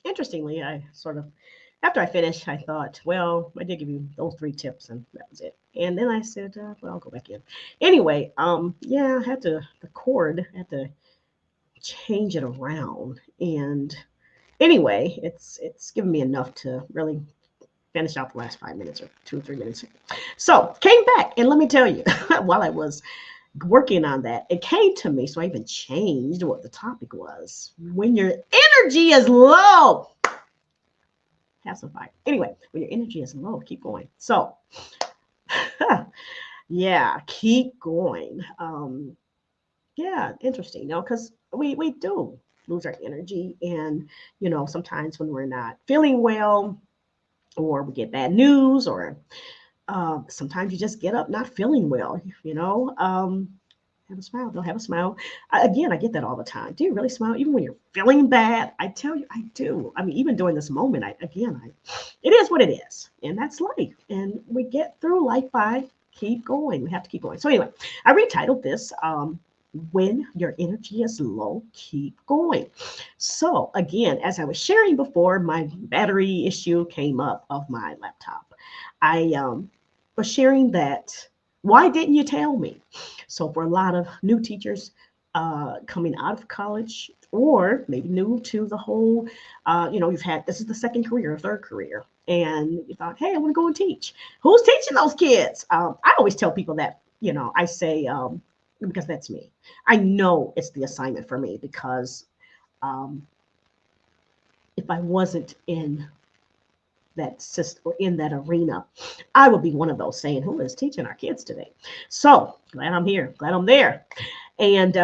interestingly, I sort of, after I finished, I thought, well, I did give you those 3 tips and that was it. And then I said, well, I'll go back in. Anyway, yeah, I had to, the cord, I had to change it around. And anyway, it's given me enough to really finish out the last 5 minutes or 2 or 3 minutes. So came back, and let me tell you, while I was working on that, it came to me. So I even changed what the topic was. When your energy is low, have some fire. Anyway, when your energy is low, keep going. So, yeah, keep going. Yeah, interesting. Because we do lose our energy, and sometimes when we're not feeling well, or we get bad news, or sometimes you just get up not feeling well. Have a smile. Don't have a smile. Again, I get that all the time. Do you really smile even when you're feeling bad? I tell you, I do. I mean, even during this moment, it is what it is, and that's life. And we get through life by keep going. We have to keep going. So anyway, I retitled this. When your energy is low, keep going. So again, as I was sharing before, my battery issue came up of my laptop. I was sharing that. Why didn't you tell me? So for a lot of new teachers coming out of college, or maybe new to the whole, you've had, this is the second career or third career, and you thought, hey, I want to go and teach. Who's teaching those kids? I always tell people that, I say, because that's me. I know it's the assignment for me, because if I wasn't in that system or in that arena, I would be one of those saying, who is teaching our kids today? So glad I'm here, glad I'm there. And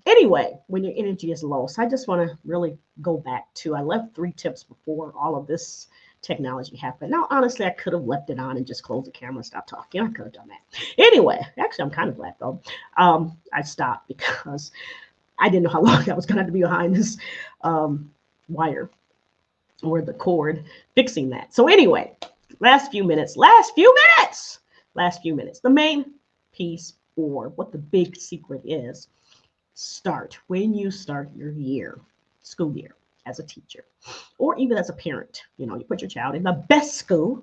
anyway, when your energy is low, so I just want to really go back to, I left 3 tips before all of this technology happened. Now, honestly, I could have left it on and just closed the camera and stopped talking. I could have done that. Anyway, actually, I'm kind of glad though. I stopped because I didn't know how long I was going to have to be behind this wire or the cord fixing that. So anyway, last few minutes. The main piece, or what the big secret is, start when you start your school year, as a teacher, or even as a parent. You put your child in the best school,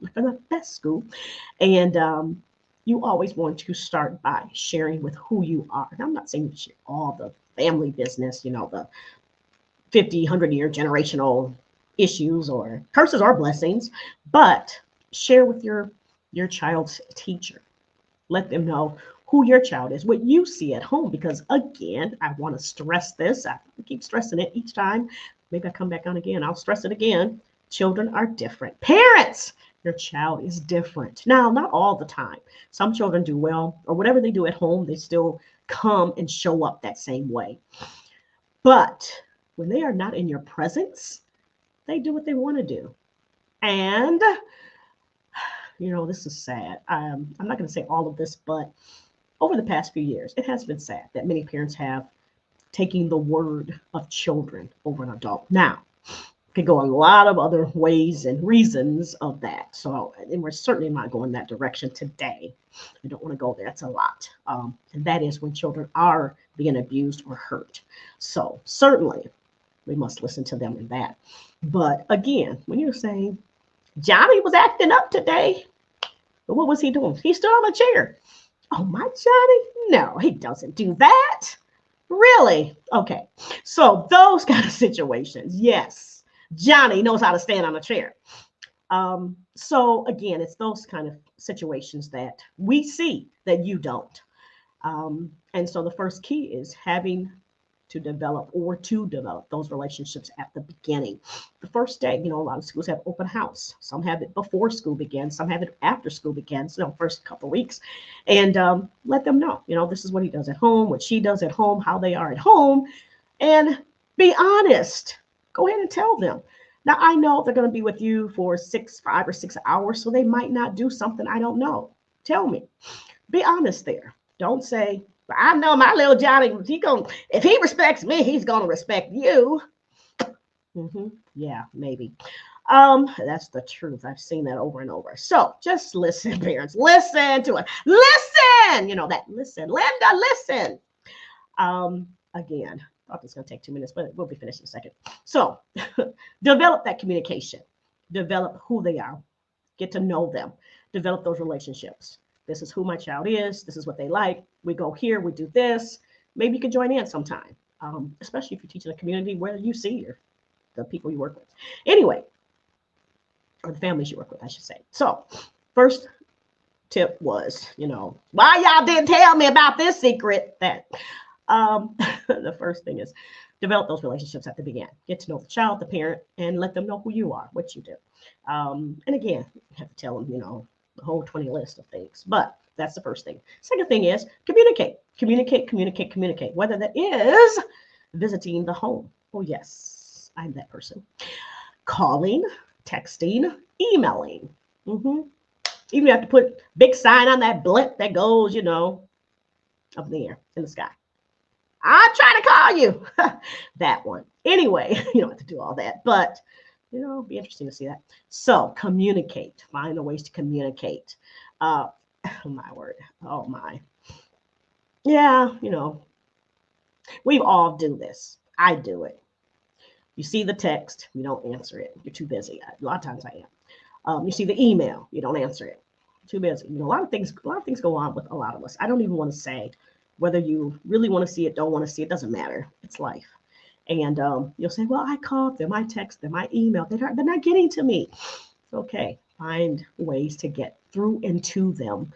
and you always want to start by sharing with who you are. Now, I'm not saying you share all the family business, the 50, 100-year generational issues or curses or blessings, but share with your child's teacher. Let them know who your child is, what you see at home, because again, I want to stress this. I keep stressing it each time. Maybe I come back on again, I'll stress it again. Children are different. Parents, your child is different. Now, not all the time. Some children do well, or whatever they do at home, they still come and show up that same way. But when they are not in your presence, they do what they want to do. And, this is sad. I'm not going to say all of this, but over the past few years, it has been sad that many parents have taken the word of children over an adult. Now, could go a lot of other ways and reasons of that. So, and we're certainly not going that direction today. I don't want to go there. That's a lot. And that is when children are being abused or hurt. So certainly we must listen to them in that. But again, when you're saying Johnny was acting up today, but what was he doing? He stood on a chair. Oh, my Johnny? No, he doesn't do that. Really? Okay. So those kind of situations, yes, Johnny knows how to stand on a chair. So again, it's those kind of situations that we see that you don't. And so the first key is having to develop those relationships at the beginning. The first day, a lot of schools have open house. Some have it before school begins. Some have it after school begins, first couple of weeks. And let them know, this is what he does at home, what she does at home, how they are at home. And be honest. Go ahead and tell them. Now, I know they're going to be with you for 5 or 6 hours, so they might not do something I don't know. Tell me. Be honest there. Don't say, I know my little Johnny, if he respects me, he's going to respect you. Yeah, maybe. That's the truth. I've seen that over and over. So just listen, parents. Listen to it. Listen. Listen. Linda, listen. Again, thought this was going to take 2 minutes, but we'll be finished in a second. So develop that communication. Develop who they are. Get to know them. Develop those relationships. This is who my child is. This is what they like. We go here. We do this. Maybe you can join in sometime, especially if you teach in a community where you see the people you work with. Anyway, or the families you work with, I should say. So first tip was, why y'all didn't tell me about this secret? That the first thing is develop those relationships at the beginning. Get to know the child, the parent, and let them know who you are, what you do. And again, you have to tell them, the whole 20 list of things. But that's the first thing. Second thing is communicate. Communicate. Whether that is visiting the home. Oh, yes, I'm that person. Calling, texting, emailing. Even you have to put big sign on that blimp that goes, up there in the sky. I'm trying to call you. That one. Anyway, you don't have to do all that, but it'll be interesting to see that. So communicate. Find the ways to communicate. Oh my word. Oh my. Yeah, we all do this. I do it. You see the text, you don't answer it. You're too busy. A lot of times I am. You see the email, you don't answer it. Too busy. A lot of things go on with a lot of us. I don't even want to say whether you really want to see it, don't want to see it, doesn't matter. It's life. And you'll say, well, I called them, I text them, I emailed. They're not getting to me. Okay, find ways to get through and to them.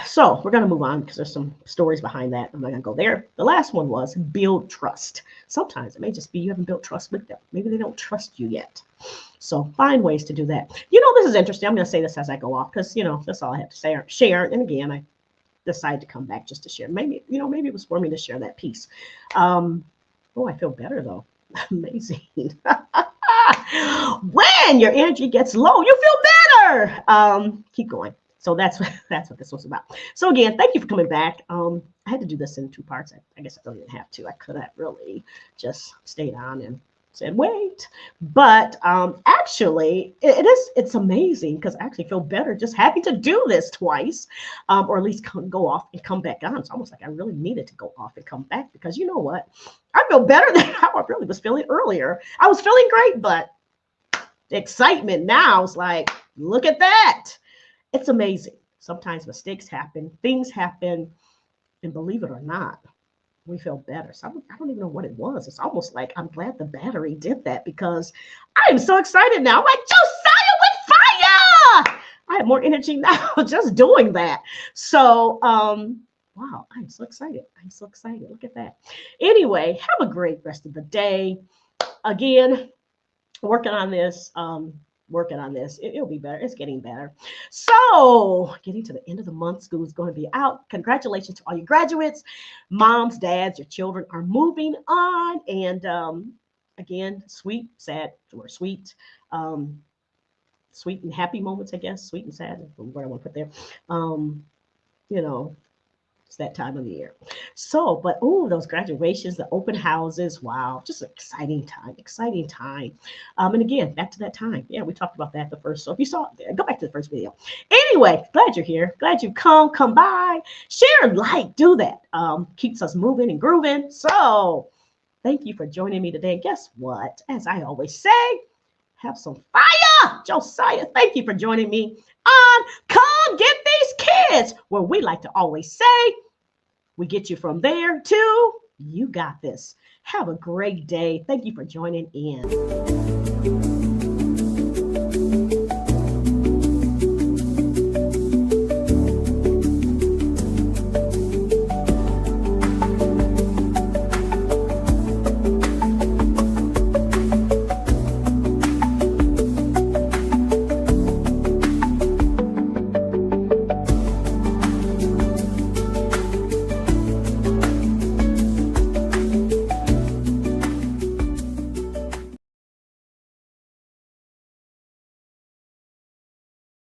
So we're going to move on because there's some stories behind that. I'm not going to go there. The last one was build trust. Sometimes it may just be you haven't built trust with them. Maybe they don't trust you yet. So find ways to do that. This is interesting. I'm going to say this as I go off because, that's all I have to say. Share. And again, I decided to come back just to share. Maybe it was for me to share that piece. Oh, I feel better though. Amazing. When your energy gets low, you feel better. Keep going. So that's what this was about. So again, thank you for coming back. I had to do this in 2 parts. I guess I don't even have to. I could have really just stayed on and said, wait. But actually, it's amazing because I actually feel better just having to do this twice, or at least go off and come back on. It's almost like I really needed to go off and come back because you know what? I feel better than how I really was feeling earlier. I was feeling great, but the excitement now is like, look at that. It's amazing. Sometimes mistakes happen, things happen, and believe it or not, we feel better. So I don't even know what it was. It's almost like I'm glad the battery did that because I'm so excited now. I'm like, Josiah with fire! I have more energy now just doing that. So, wow, I'm so excited. Look at that. Anyway, have a great rest of the day. Again, working on this. It'll be better. It's getting better. So getting to the end of the month, school is going to be out. Congratulations to all you graduates, moms, dads, your children are moving on. And again, sweet, sad, or sweet, sweet and happy moments, I guess. Sweet and sad, what I want to put there. It's that time of the year. So, but those graduations, the open houses, wow, just an exciting time. And again, back to that time. Yeah, we talked about that the first. So if you saw it, go back to the first video. Anyway, glad you're here. Glad you come by, share, like, do that. Keeps us moving and grooving. So thank you for joining me today. And guess what? As I always say, have some fire. Josiah, thank you for joining me on Come Get These Kids, where we like to always say, we get you from there to you got this. Have a great day. Thank you for joining in.